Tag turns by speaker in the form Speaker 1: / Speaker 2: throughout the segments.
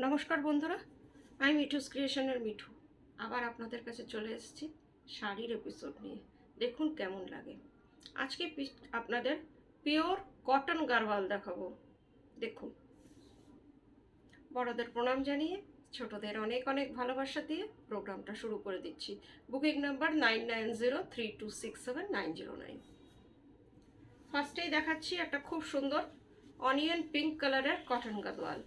Speaker 1: নমস্কার বন্ধুরা, আমি মিঠুস ক্রিয়েশনের মিঠু আবার আপনাদের কাছে চলে এসেছি শাড়ির এপিসোড নিয়ে। দেখুন কেমন লাগে। আজকে আপনাদের পিওর কটন গারওয়াল দেখাবো। দেখুন, বড়দের প্রণাম জানিয়ে ছোটদের অনেক অনেক ভালোবাসা দিয়ে প্রোগ্রামটা শুরু করে দিচ্ছি। Booking number 9903267909। ফার্স্টেই দেখাচ্ছি একটা খুব সুন্দর অনিয়ন পিঙ্ক কালারের কটন গাদোয়াল।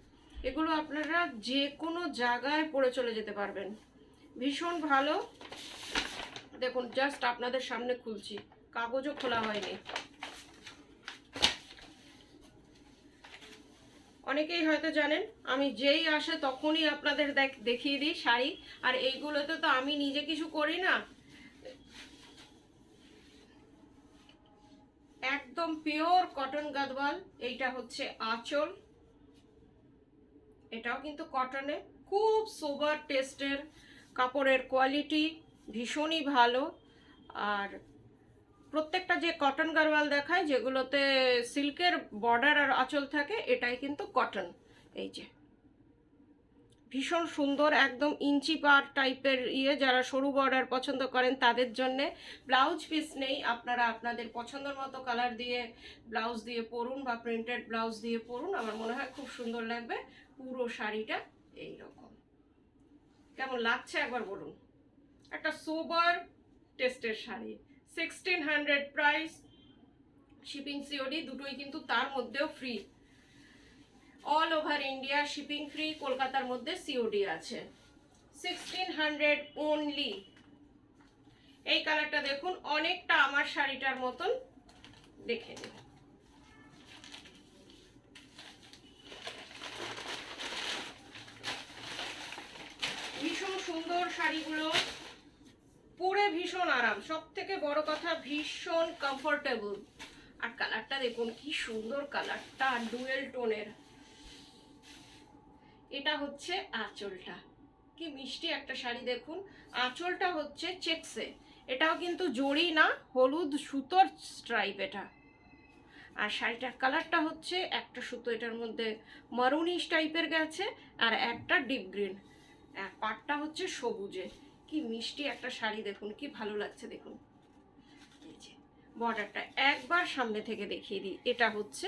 Speaker 1: এগুলো আপনারা যে কোনো জায়গায় পরে চলে যেতে পারবেন, ভীষণ ভালো। দেখুন, জাস্ট আপনাদের সামনে খুলছি, কাগজও খোলা হয়নি। অনেকেই হয়তো জানেন আমি যেই আসে তখনই আপনাদের দেখিয়ে দিই শাড়ি, আর এইগুলোতে তো আমি নিজে কিছু করি না, একদম পিওর কটন গাদওয়াল। এইটা হচ্ছে আঁচল, এটাও কিন্তু কটনে, খুব সোবার টেস্টের, কাপড়ের কোয়ালিটি ভীষণই ভালো। আর প্রত্যেকটা যে কটন গারওয়াল দেখায় যেগুলোতে সিল্কের বর্ডার আর আঁচল থাকে, এটাই কিন্তু কটন। এই যে ভীষণ সুন্দর, একদম ইঞ্চি পার টাইপের যারা সরু বর্ডার পছন্দ করেন তাদের জন্যে। ব্লাউজ পিস নেই, আপনারা আপনাদের পছন্দের মতো কালার দিয়ে ব্লাউজ দিয়ে পরুন বা প্রিন্টেড ব্লাউজ দিয়ে পরুন, আমার মনে হয় খুব সুন্দর লাগবে। পুরো শাড়িটা এই রকম। কেমন লাগছে একবার বলুন। একটা সোবার টেস্টের শাড়ি, 1600 প্রাইস, শিপিং সিওডি দুটোই কিন্তু তার মধ্যেও free. All over India shipping free, কলকাতার মধ্যে সিওডি আছে। 1600 অনলি। এই কালারটা দেখুন, অনেকটা আমার শাড়িটার মতন, দেখে নিন। ভীষণ সুন্দর শাড়িগুলো, পরে ভীষণ আরাম, সব থেকে বড় কথা ভীষণ কমফোর্টেবল। আর কালারটা দেখুন কি সুন্দর, কালারটা ডুয়েল টোনের। এটা হচ্ছে আঁচলটা, কি মিষ্টি একটা শাড়ি। দেখুন আঁচলটা হচ্ছে চেকসে, এটাও কিন্তু জড়ি না, হলুদ সুতোর স্ট্রাইপ এটা। আর শাড়িটার কালারটা হচ্ছে একটা সুতো এটার মধ্যে মারুনিশ টাইপের গেছে, আর একটা ডিপ গ্রিন, পাটটা হচ্ছে সবুজে। কি মিষ্টি একটা শাড়ি, দেখুন কি ভালো লাগছে। দেখুন এই যে বর্ডারটা একবার সামনে থেকে দেখিয়ে দিই, এটা হচ্ছে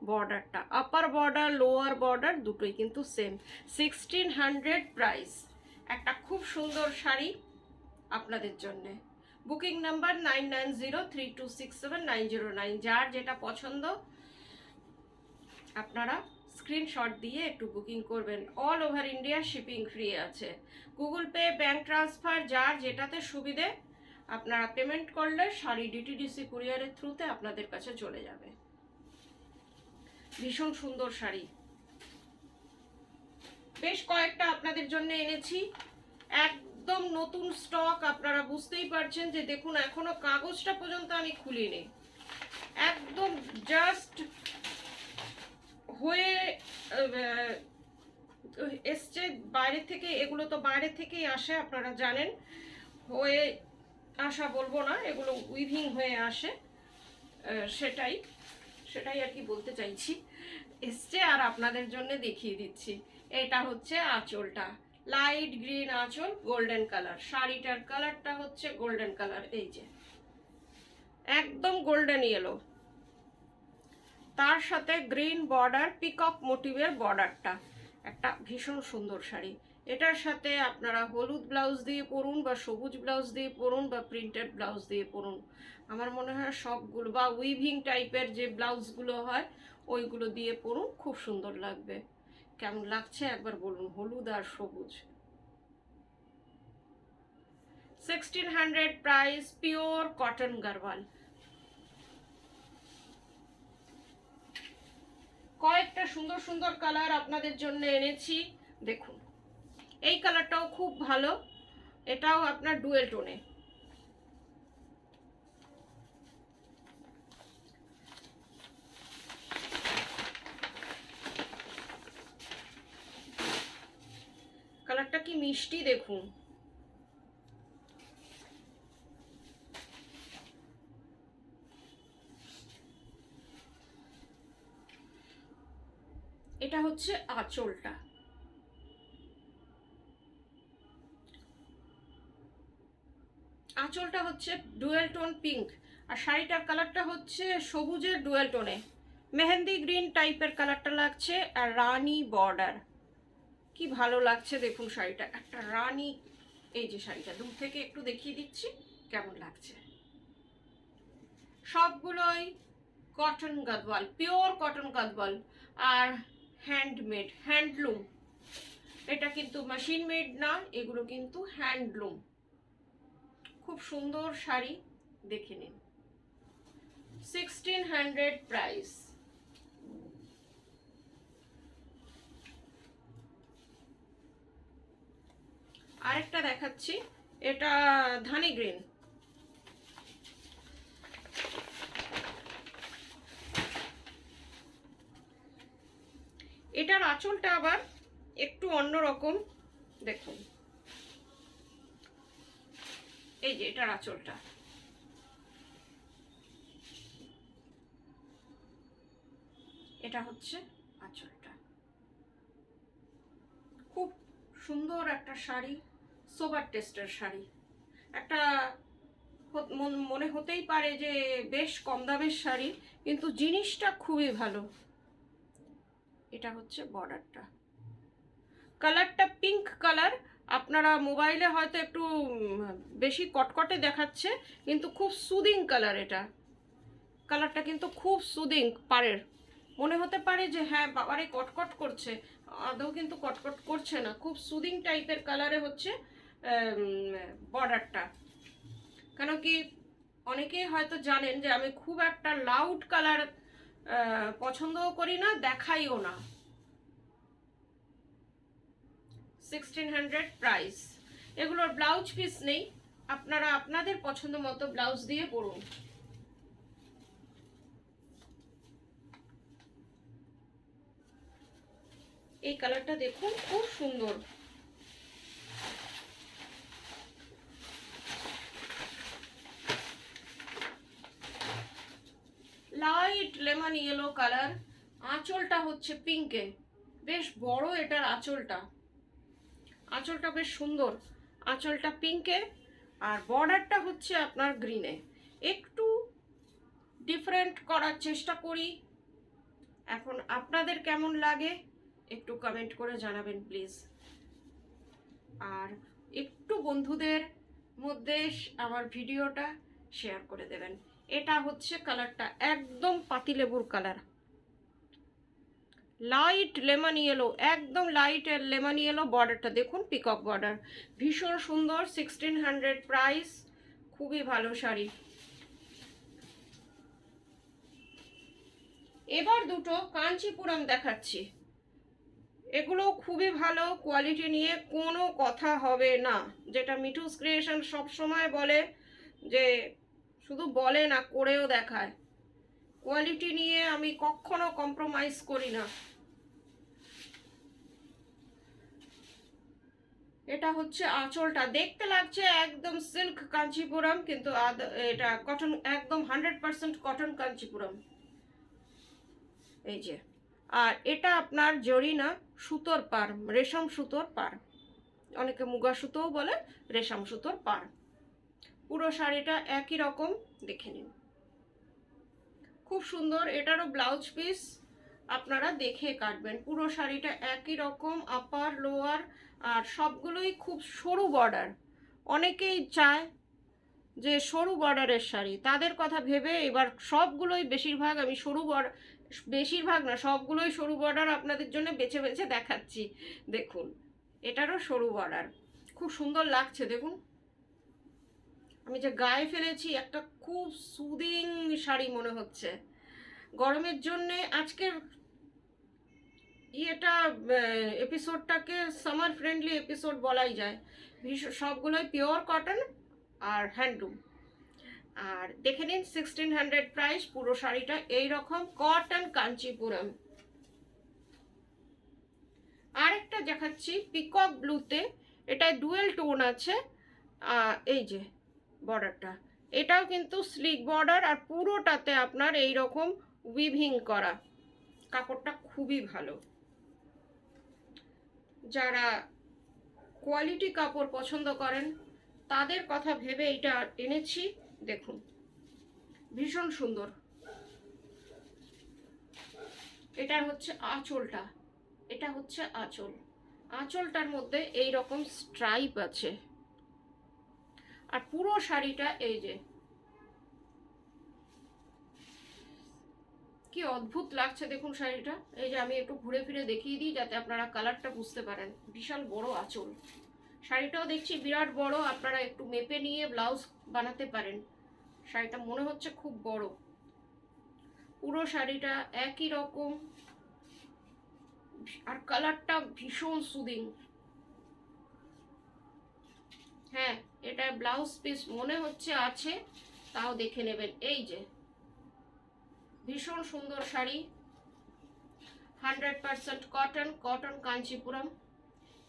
Speaker 1: বর্ডারটা, আপার বর্ডার লোয়ার বর্ডার দুটোই কিন্তু সেম। 1600 প্রাইস, একটা খুব সুন্দর শাড়ি আপনাদের জন্যে। Booking number 9903267909। যার যেটা পছন্দ আপনারা স্ক্রিনশট দিয়ে একটু বুকিং করবেন। All over India shipping free আছে, গুগল পে, ব্যাংক ট্রান্সফার, যার যেটাতে সুবিধে আপনারা পেমেন্ট করলে শাড়ি ডিটিডিসি কুরিয়ারের থ্রুতে আপনাদের কাছে চলে যাবে। ভীষণ সুন্দর শাড়ি, বেশ কয়েকটা আপনাদের জন্য এনেছি, একদম নতুন স্টক। আপনারা বুঝতেই পারছেন যে দেখুন এখনো কাগজটা পর্যন্ত আমি খুলিনি, একদম জাস্ট হয়ে এসছে বাইরে থেকে। এগুলো তো বাইরে থেকেই আসে, আপনারা জানেন। হয়ে আসা বলবো না, এগুলো উইভিং হয়ে আসে, সেটাই সেটাই আর কি বলতে চাইছি। এসছে আর আপনাদের জন্য দেখিয়ে দিচ্ছি। এটা হচ্ছে আঁচলটা, লাইট গ্রিন আঁচল, গোল্ডেন কালার। শাড়িটার কালারটা হচ্ছে গোল্ডেন কালার, এই যে একদম গোল্ডেন ইয়েলো, তার সাথে গ্রিন বর্ডার, পিকক মোটিভের বর্ডারটা। একটা ভীষণ সুন্দর শাড়ি। এটার সাথে আপনারা হলুদ ব্লাউজ দিয়ে পরুন বা সবুজ ব্লাউজ দিয়ে পরুন বা প্রিন্টেড ব্লাউজ দিয়ে পরুন, আমার মনে হয় সবগুলো, বা উইভিং টাইপের যে ব্লাউজগুলো হয় ওইগুলো দিয়ে পরুন, খুব সুন্দর লাগবে। কেমন লাগছে একবার বলুন, হলুদ আর সবুজ। 1600 প্রাইস, পিওর কটন গারওয়াল। কয়েকটা সুন্দর সুন্দর কালার আপনাদের জন্য এনেছি, দেখুন এই কালারটাও খুব ভালো, এটাও আপনার ডুয়েল টোনে। কালারটা কি মিষ্টি দেখুন। এটা হচ্ছে আঁচলটা, আঁচলটা হচ্ছে ডুয়েল টোন পিঙ্ক, আর শাড়িটার কালারটা হচ্ছে সবুজের ডুয়েল টোনে, মেহেন্দি গ্রিন টাইপের কালারটা লাগছে, আর রানী বর্ডার। কি ভালো লাগছে দেখুন শাড়িটা, একটা রানী। এই যে শাড়িটা দূর থেকে একটু দেখিয়ে দিচ্ছি কেমন লাগছে। সবগুলোই cotton Gadwal, pure cotton Gadwal, আর হ্যান্ডমেড, হ্যান্ডলুম। এটা কিন্তু মেশিন মেড না, এগুলো কিন্তু হ্যান্ডলুম। খুব সুন্দর শাড়ি, দেখে নিন। 1600 প্রাইস। আরেকটা দেখাচ্ছি, এটা ধানি গ্রিন। এটার আঁচলটা আবার একটু অন্যরকম, দেখুন। এই যে এটার আঁচলটা, এটা হচ্ছে আঁচলটা। খুব সুন্দর একটা শাড়ি, সোবার টেস্টের শাড়ি। একটা মনে হতেই পারে যে বেশ কম দামের শাড়ি, কিন্তু জিনিসটা খুবই ভালো। এটা হচ্ছে বর্ডারটা, কালারটা পিঙ্ক কালার। আপনারা মোবাইলে হয়তো একটু বেশি কটকটে দেখাচ্ছে, কিন্তু খুব সুদিং কালার। এটা কালারটা কিন্তু খুব সুদিং, পাড়ের মনে হতে পারে যে হ্যাঁ বাবারে কটকট করছে, আদৌ কিন্তু কটকট করছে না। খুব সুদিং টাইপের কালারে হচ্ছে বর্ডারটা। কেন কি অনেকেই হয়তো জানেন যে আমি খুব একটা লাউড কালার পছন্দও করি না, দেখাইও না। 1600 প্রাইস। এগুলোর ব্লাউজ পিস নেই, আপনারা আপনাদের পছন্দ মতো ব্লাউজ দিয়ে পরুন। এই কালারটা দেখুন, খুব সুন্দর। লাইট লেমন ইয়েলো কালার, আঁচলটা হচ্ছে পিঙ্কে, বেশ বড় এটার আঁচলটা। আঁচলটা বেশ সুন্দর, আঁচলটা পিঙ্কে, আর বর্ডারটা হচ্ছে আপনার গ্রিনে। একটু ডিফারেন্ট করার চেষ্টা করি, এখন আপনাদের কেমন লাগে একটু কমেন্ট করে জানাবেন প্লিজ। আর একটু বন্ধুদের মধ্যে আমার ভিডিওটা শেয়ার করে দেবেন। এটা হচ্ছে কালারটা একদম পাতিলেবুর কালার, লাইট লেমন ইয়েলো, একদম লাইট লেমন ইয়েলো। বর্ডারটা দেখুন, পিকক বর্ডার, ভীষণ সুন্দর। 1600 প্রাইস, খুবই ভালো শাড়ি। এবার দুটো কাঞ্চিপুরম দেখাচ্ছি, এগুলো খুবই ভালো কোয়ালিটি, নিয়ে কোনো কথা হবে না। যেটা মিঠুস ক্রিয়েশন সব সময় বলে, যে শুধু বলে না, করেও দেখায়। কোয়ালিটি নিয়ে আমি কখনো কম্প্রোমাইজ করি না। এটা হচ্ছে আঁচলটা, দেখতে লাগছে একদম সিল্ক কাঞ্চিপুরম, কিন্তু এটা কটন, একদম 100% কটন কাঞ্চিপুরম। এই যে, আর এটা আপনার জরি না, সুতোর পার, রেশম সুতোর পার, অনেকে মুগা সুতোও বলে, রেশম সুতোর পার। পুরো শাড়িটা একই রকম, দেখে নিন, খুব সুন্দর। এটারও ব্লাউজ পিস আপনারা দেখে কাটবেন। পুরো শাড়িটা একই রকম, আপার লোয়ার, আর সবগুলোই খুব সরু বর্ডার। অনেকেই চায় যে সরু বর্ডারের শাড়ি, তাদের কথা ভেবে এবার সবগুলোই, বেশিরভাগ আমি সরু বর্ডার, বেশিরভাগ না সবগুলোই সরু বর্ডার আপনাদের জন্য বেছে বেছে দেখাচ্ছি। দেখুন, এটারও সরু বর্ডার, খুব সুন্দর লাগছে। দেখুন, আমি যে গায়ে ফেলেছি, একটা খুব সুদিং শাড়ি মনে হচ্ছে গরমের জন্যে। আজকের এটা এপিসোডটাকে সামার ফ্রেন্ডলি এপিসোড বলাই যায়। সবগুলোই পিওর কটন আর হ্যান্ডলুম। আর দেখে নিন 1600 প্রাইস, পুরো শাড়িটা এইরকম কটন কাঞ্চিপুরম। আরেকটা দেখাচ্ছি পিকক ব্লুতে, এটা ডুয়েল টোন আছে। এই যে বর্ডারটা, এটাও কিন্তু স্লিক বর্ডার, আর পুরোটাতে আপনার এই রকম উইভিং করা। কাপড়টা খুবই ভালো। যারা কোয়ালিটি কাপড় পছন্দ করেন তাদের কথা ভেবে এটা এনেছি। দেখুন ভীষণ সুন্দর। এটার হচ্ছে আঁচলটা, এটা হচ্ছে আঁচল। আঁচলটার মধ্যে এই রকম স্ট্রাইপ আছে, আর পুরো শাড়িটা এই যে কি অদ্ভুত লাগছে দেখুন শাড়িটা। এই যে আমি একটু ঘুরে ফিরে দেখিয়ে দিই যাতে আপনারা কালারটা বুঝতে পারেন। বিশাল বড় আঁচল, শাড়িটাও দেখছি বিরাট বড়। আপনারা একটু মেপে নিয়ে ব্লাউজ বানাতে পারেন। শাড়িটা মনে হচ্ছে খুব বড়। পুরো শাড়িটা একই রকম, আর কালারটা ভীষণ সুদিং। হ্যাঁ, এটা ব্লাউজ পিস মনে হচ্ছে আছে, তাও দেখে নেবেন। এই যে ভীষণ সুন্দর শাড়ি, 100% কটন, কটন কাঞ্চিপুরম।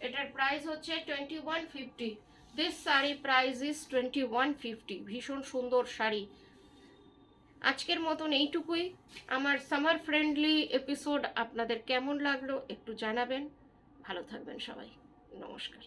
Speaker 1: এটার প্রাইস হচ্ছে 2150। This sari price is 2150। ভীষণ সুন্দর শাড়ি। আজকের মতন এইটুকুই। আমার সামার ফ্রেন্ডলি এপিসোড আপনাদের কেমন লাগলো একটু জানাবেন। ভালো থাকবেন সবাই, নমস্কার।